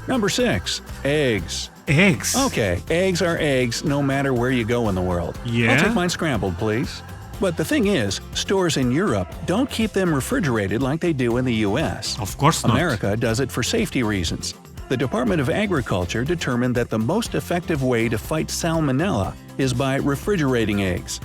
Number 6. Eggs. Eggs. Okay, eggs are eggs no matter where you go in the world. Yeah? I'll take mine scrambled, please. But the thing is, stores in Europe don't keep them refrigerated like they do in the US. Of course not. America does it for safety reasons. The Department of Agriculture determined that the most effective way to fight salmonella is by refrigerating eggs.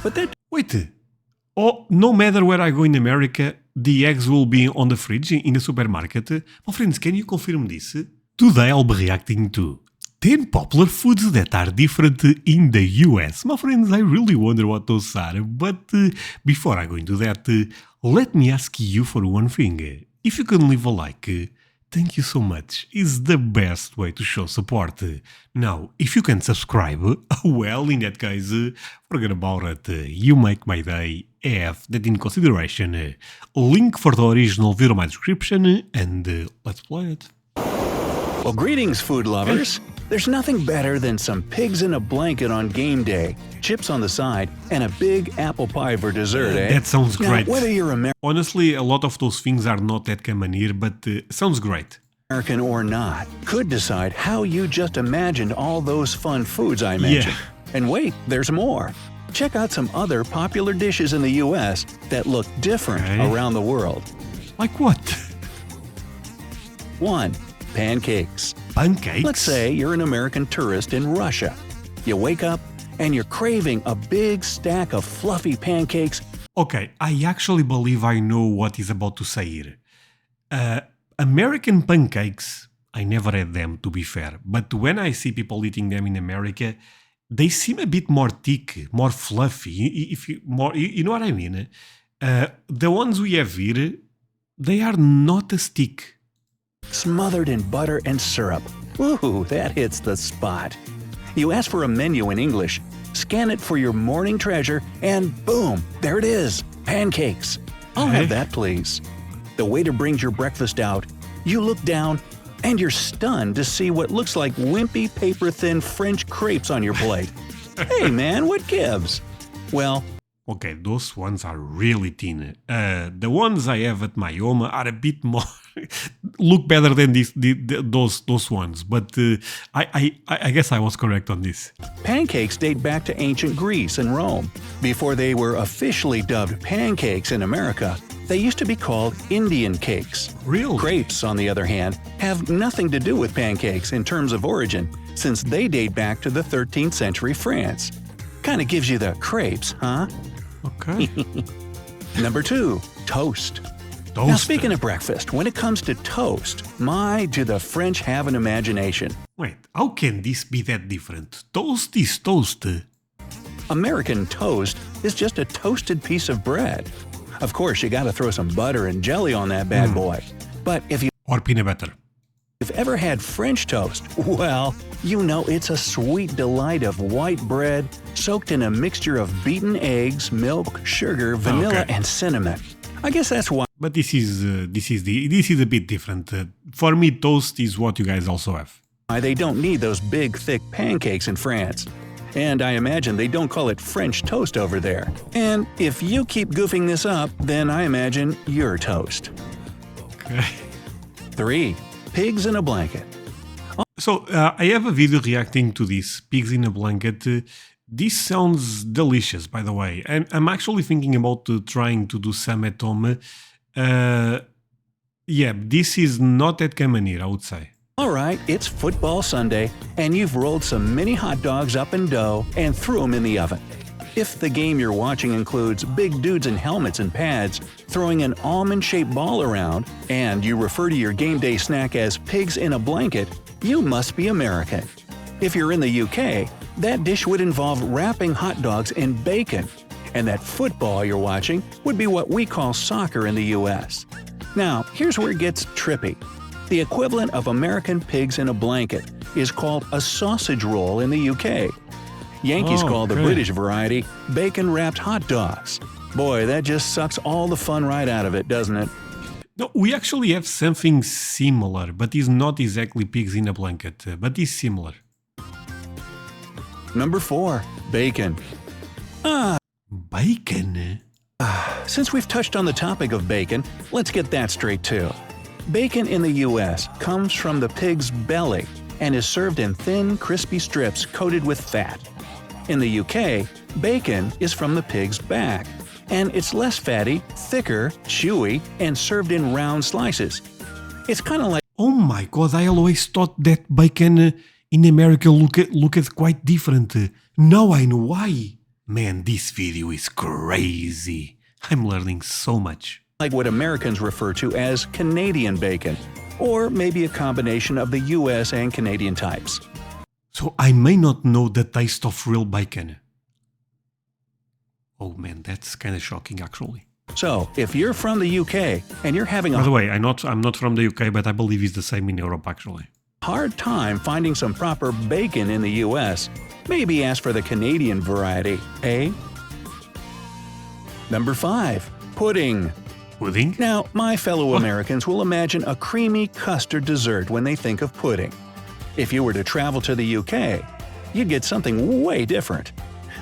But that Wait. Oh, no matter where I go in America, the eggs will be on the fridge in the supermarket. My friends, can you confirm this? Today I'll be reacting to 10 popular foods that are different in the US. My friends, I really wonder what those are. But before I go into that, let me ask you for one thing. If you can leave a like, thank you so much. It's the best way to show support. Now, if you can subscribe, well, in that case, forget about it. You make my day. Have that in consideration. Link for the original video in my description, and let's play it. Well, greetings, food lovers. There's nothing better than some pigs in a blanket on game day, chips on the side, and a big apple pie for dessert, eh? That sounds great. Now, whether you're Honestly, a lot of those things are not that common here, but sounds great. American or not, could decide how you just imagined all those fun foods I mentioned. And wait, there's more. Check out some other popular dishes in the US that look different around the world. Like what? 1. Pancakes. Pancakes? Let's say you're an American tourist in Russia. You wake up and you're craving a big stack of fluffy pancakes. Okay, I actually believe I know what he's about to say here. American pancakes, I never had them to be fair, but when I see people eating them in America, they seem a bit more thick, more fluffy, you know what I mean? The ones we have here, they are not as thick. Smothered in butter and syrup. Ooh, that hits the spot. You ask for a menu in English, scan it for your morning treasure, and boom, there it is, pancakes. I'll have that, please. The waiter brings your breakfast out. You look down, and you're stunned to see what looks like wimpy, paper-thin French crepes on your plate. Hey man, what gives? Well, okay, those ones are really thin. The ones I have at my home are a bit more look better than those ones. But I guess I was correct on this. Pancakes date back to ancient Greece and Rome. Before they were officially dubbed pancakes in America, they used to be called Indian cakes. Really? Crepes, on the other hand, have nothing to do with pancakes in terms of origin, since they date back to the 13th century France. Kinda gives you the crepes, huh? Okay. Number 2. Toast. Now, speaking of breakfast, when it comes to toast, my, do the French have an imagination. Wait, how can this be that different? Toast is toast. American toast is just a toasted piece of bread. Of course, you gotta throw some butter and jelly on that bad boy. But if or peanut butter. you've ever had French toast, well, you know it's a sweet delight of white bread soaked in a mixture of beaten eggs, milk, sugar, vanilla, and cinnamon. I guess that's why. But this is a bit different. For me, toast is what you guys also have. They don't need those big, thick pancakes in France. And I imagine they don't call it French toast over there. And if you keep goofing this up, then I imagine you're toast. Okay. 3. Pigs in a blanket. So, I have a video reacting to this, pigs in a blanket. This sounds delicious, by the way. I'm actually thinking about trying to do some at home. Yeah, this is not that common here, I would say. Alright, it's football Sunday, and you've rolled some mini hot dogs up in dough and threw them in the oven. If the game you're watching includes big dudes in helmets and pads throwing an almond-shaped ball around, and you refer to your game day snack as pigs in a blanket, you must be American. If you're in the UK, that dish would involve wrapping hot dogs in bacon, and that football you're watching would be what we call soccer in the US. Now, here's where it gets trippy. The equivalent of American pigs in a blanket is called a sausage roll in the UK. Yankees call the British variety bacon-wrapped hot dogs. Boy, that just sucks all the fun right out of it, doesn't it? No, we actually have something similar, but it's not exactly pigs in a blanket, but it's similar. Number 4. Bacon. Bacon? Since we've touched on the topic of bacon, let's get that straight too. Bacon in the US comes from the pig's belly and is served in thin, crispy strips coated with fat. In the UK, bacon is from the pig's back, and it's less fatty, thicker, chewy, and served in round slices. It's kind of like Oh my god, I always thought that bacon in America looked quite different. Now I know why. Man, this video is crazy. I'm learning so much. what Americans refer to as Canadian bacon, or maybe a combination of the US and Canadian types. So I may not know the taste of real bacon. Oh man, that's kind of shocking actually. So, if you're from the UK and you're having By the a way, I'm not from the UK, but I believe it's the same in Europe actually. hard time finding some proper bacon in the US, maybe ask for the Canadian variety, eh? Number 5. Pudding. Pudding? Now, my fellow Americans will imagine a creamy custard dessert when they think of pudding. If you were to travel to the UK, you'd get something way different.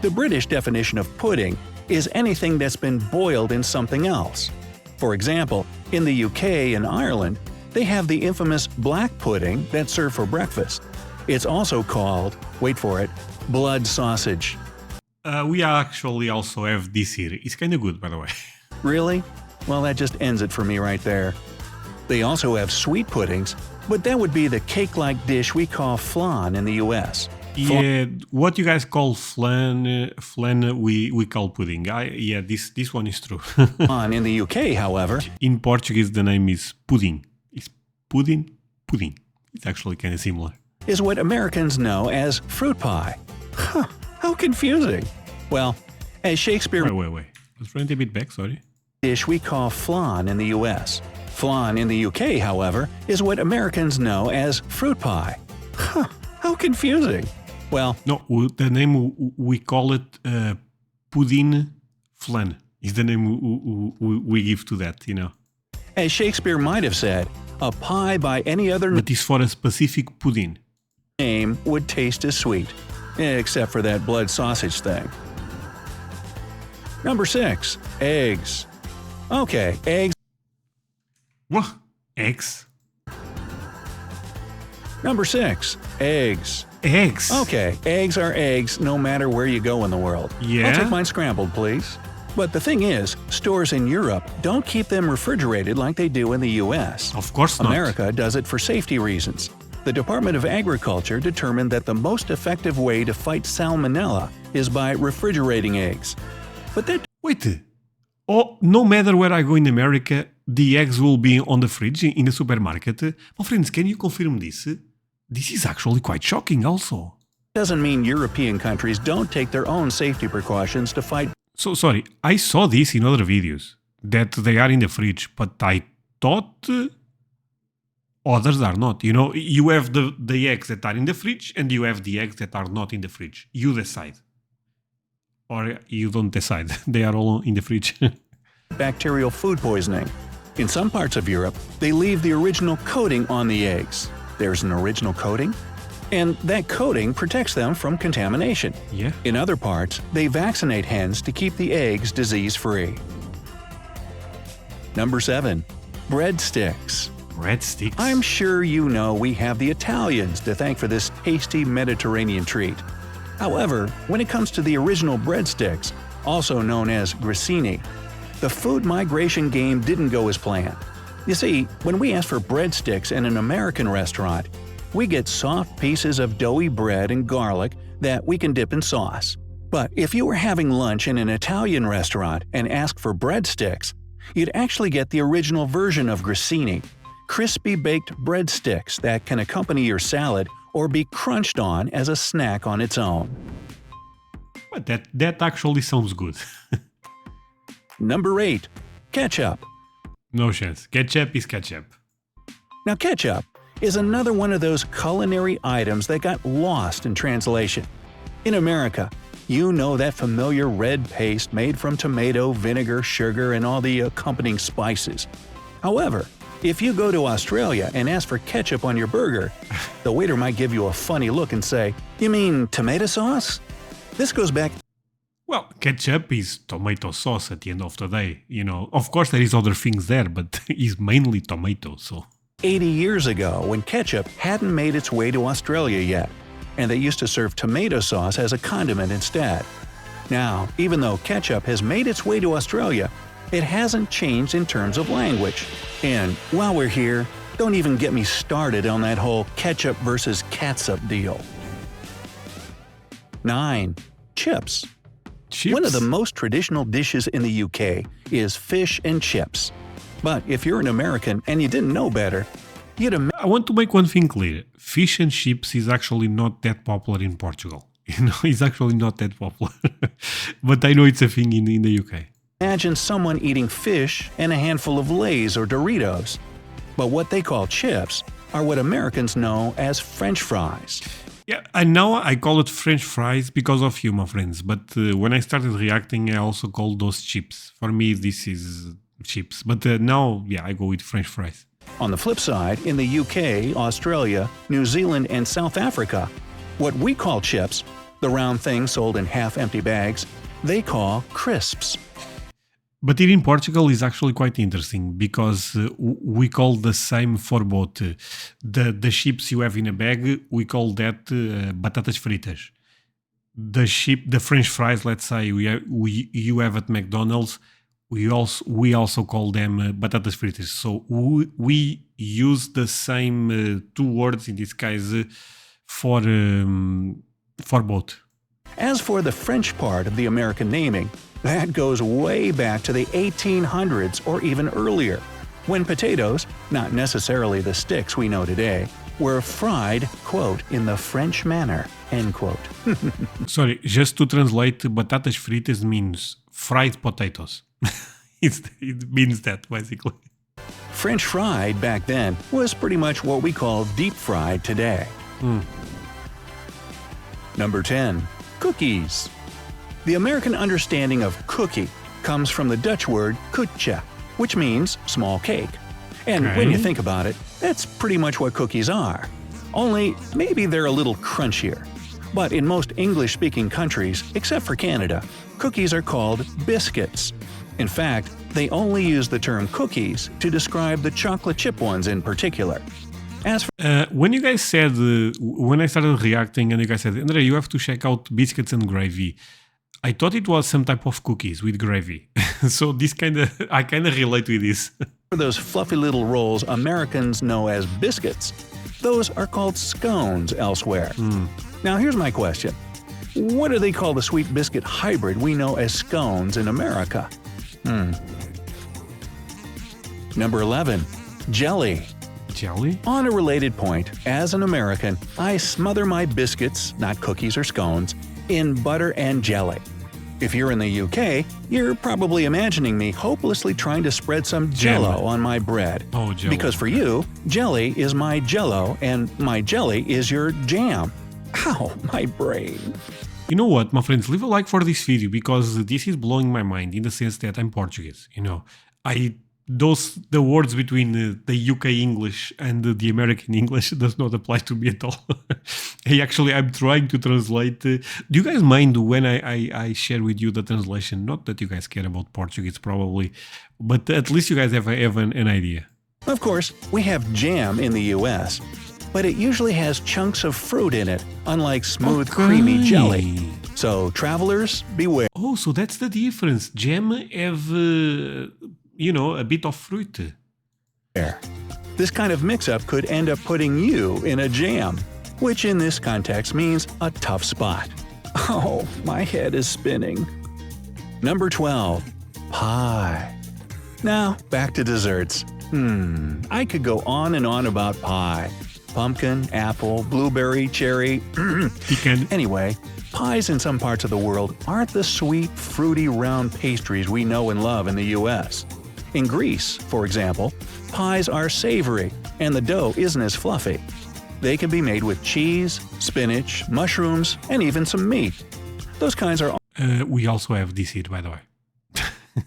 The British definition of pudding is anything that's been boiled in something else. For example, in the UK and Ireland, they have the infamous black pudding that's served for breakfast. It's also called, wait for it, blood sausage. We actually also have this here. It's kind of good, by the way. Really? Well, that just ends it for me right there. They also have sweet puddings, but that would be the cake-like dish we call flan in the US. Yeah, what you guys call flan, we call pudding. Yeah, this one is true. Flan in the UK, however, In Portuguese, the name is pudding. It's pudding. It's actually kind of similar. is what Americans know as fruit pie. Huh, how confusing. Well, as Shakespeare Wait. Let's run it a bit back, sorry. dish we call flan in the US. Flan in the UK, however, is what Americans know as fruit pie. Huh, how confusing. Well, No, the name we call it pudding flan. Is the name we give to that, you know. as Shakespeare might have said, a pie by any other But it's for a specific pudding. name would taste as sweet, except for that blood sausage thing. Number 6. Eggs. Okay, eggs. What? Eggs? Number 6. Eggs. Eggs? Okay, eggs are eggs no matter where you go in the world. Yeah? I'll take mine scrambled, please. But the thing is, stores in Europe don't keep them refrigerated like they do in the US. Of course not. America does it for safety reasons. The Department of Agriculture determined that the most effective way to fight salmonella is by refrigerating eggs. But that Wait. Oh, no matter where I go in America, the eggs will be on the fridge in the supermarket. Well, friends, can you confirm this? This is actually quite shocking also. doesn't mean European countries don't take their own safety precautions to fight. So, sorry, I saw this in other videos, that they are in the fridge, but I thought others are not. You know, you have the eggs that are in the fridge and you have the eggs that are not in the fridge. You decide. Or you don't decide. They are all in the fridge. Bacterial food poisoning. In some parts of Europe, they leave the original coating on the eggs. There's an original coating, and that coating protects them from contamination. Yeah. In other parts, they vaccinate hens to keep the eggs disease-free. Number 7. Breadsticks. Breadsticks. I'm sure you know we have the Italians to thank for this tasty Mediterranean treat. However, when it comes to the original breadsticks, also known as grissini, the food migration game didn't go as planned. You see, when we ask for breadsticks in an American restaurant, we get soft pieces of doughy bread and garlic that we can dip in sauce. But if you were having lunch in an Italian restaurant and asked for breadsticks, you'd actually get the original version of grissini, crispy baked breadsticks that can accompany your salad or be crunched on as a snack on its own. But that actually sounds good. Number 8. Ketchup. No chance. Ketchup is ketchup. Now ketchup is another one of those culinary items that got lost in translation. In America, you know that familiar red paste made from tomato, vinegar, sugar, and all the accompanying spices. However, if you go to Australia and ask for ketchup on your burger, the waiter might give you a funny look and say, "You mean tomato sauce?" This goes back Well, ketchup is tomato sauce at the end of the day. Of course there is other things there, but it's mainly tomato. So 80 years ago, when ketchup hadn't made its way to Australia yet, and they used to serve tomato sauce as a condiment instead. Now, even though ketchup has made its way to Australia, it hasn't changed in terms of language. And while we're here, don't even get me started on that whole ketchup versus catsup deal. 9. Chips. chips. One of the most traditional dishes in the UK is fish and chips. But if you're an American and you didn't know better, you'd I want to make one thing clear. Fish and chips is actually not that popular in Portugal. It's actually not that popular. But I know it's a thing in the UK. imagine someone eating fish and a handful of Lay's or Doritos. But what they call chips are what Americans know as French fries. Yeah, and now I call it French fries because of you, my friends. But when I started reacting, I also called those chips. For me, this is chips. But now, yeah, I go with French fries. On the flip side, in the UK, Australia, New Zealand, and South Africa, what we call chips, the round things sold in half-empty bags, they call crisps. But here in Portugal is actually quite interesting because we call the same for both. The chips you have in a bag, we call that batatas fritas. The French fries, let's say, you have at McDonald's, we also call them batatas fritas. So we use the same two words in this case for both. As for the French part of the American naming, that goes way back to the 1800s or even earlier, when potatoes, not necessarily the sticks we know today, were fried, quote, in the French manner, end quote. Sorry, just to translate, batatas fritas means fried potatoes. It means that, basically. French fried back then was pretty much what we call deep fried today. Number 10. Cookies. The American understanding of cookie comes from the Dutch word koetje, which means small cake. And when you think about it, that's pretty much what cookies are. Only maybe they're a little crunchier. But in most English-speaking countries, except for Canada, cookies are called biscuits. In fact, they only use the term cookies to describe the chocolate chip ones in particular. As for when you guys said, when I started reacting and you guys said, André, you have to check out biscuits and gravy, I thought it was some type of cookies with gravy. So I kind of relate with this. for those fluffy little rolls Americans know as biscuits, those are called scones elsewhere. Now here's my question. What do they call the sweet biscuit hybrid we know as scones in America? Number 11. Jelly. Jelly? On a related point, as an American, I smother my biscuits, not cookies or scones, in butter and jelly. If you're in the UK, you're probably imagining me hopelessly trying to spread some Jell-O on my bread. Oh, Jell-O. Because for you, jelly is my Jell-O and my jelly is your jam. Ow, my brain. You know what, my friends, leave a like for this video because this is blowing my mind in the sense that I'm Portuguese. The words between the UK English and the American English does not apply to me at all. I'm trying to translate. Do you guys mind when I share with you the translation? Not that you guys care about Portuguese probably, but at least you guys have an idea. Of course, we have jam in the US, but it usually has chunks of fruit in it, unlike smooth, creamy jelly. So, travelers, beware. Oh, so that's the difference. Jam have, a bit of fruit. This kind of mix-up could end up putting you in a jam, which in this context means a tough spot. Oh, my head is spinning. Number 12. Pie. Now, back to desserts. I could go on and on about pie. Pumpkin, apple, blueberry, cherry. Anyway, pies in some parts of the world aren't the sweet, fruity, round pastries we know and love in the US. In Greece, for example, pies are savory, and the dough isn't as fluffy. They can be made with cheese, spinach, mushrooms, and even some meat. Those kinds are We also have this here, by the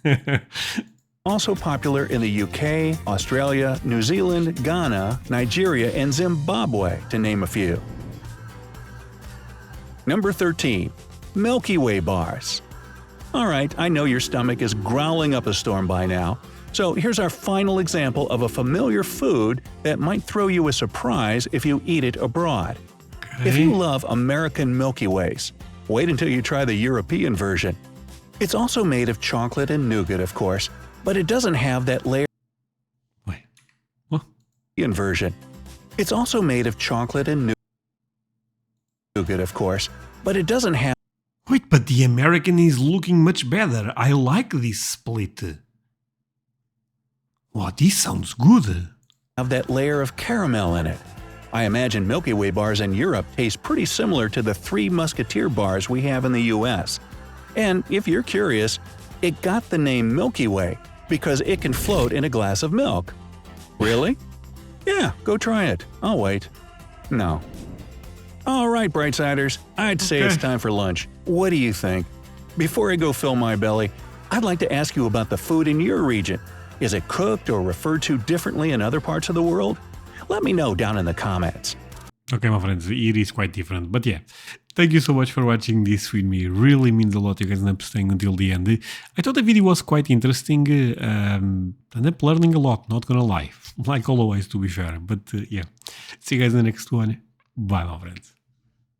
way. also popular in the UK, Australia, New Zealand, Ghana, Nigeria, and Zimbabwe, to name a few. Number 13. Milky Way bars. Alright, I know your stomach is growling up a storm by now, so here's our final example of a familiar food that might throw you a surprise if you eat it abroad. If you love American Milky Ways, wait until you try the European version. It's also made of chocolate and nougat, of course, but it doesn't have that layer. Wait, what? Version. It's also made of chocolate and nougat, of course, but it doesn't have. Wait, but the American is looking much better. I like this split. Wow, this sounds good. Have that layer of caramel in it. I imagine Milky Way bars in Europe taste pretty similar to the Three Musketeer bars we have in the US. And if you're curious, it got the name Milky Way because it can float in a glass of milk. Really? Yeah, go try it. I'll wait. No. Alright, Brightsiders, I'd say it's time for lunch. What do you think? Before I go fill my belly, I'd like to ask you about the food in your region. Is it cooked or referred to differently in other parts of the world? Let me know down in the comments. Okay, my friends, it is quite different. But yeah, thank you so much for watching this with me. It really means a lot you guys end up staying until the end. I thought the video was quite interesting. End up learning a lot, not gonna lie. Like always, to be fair. But yeah, see you guys in the next one. Bye, my friends.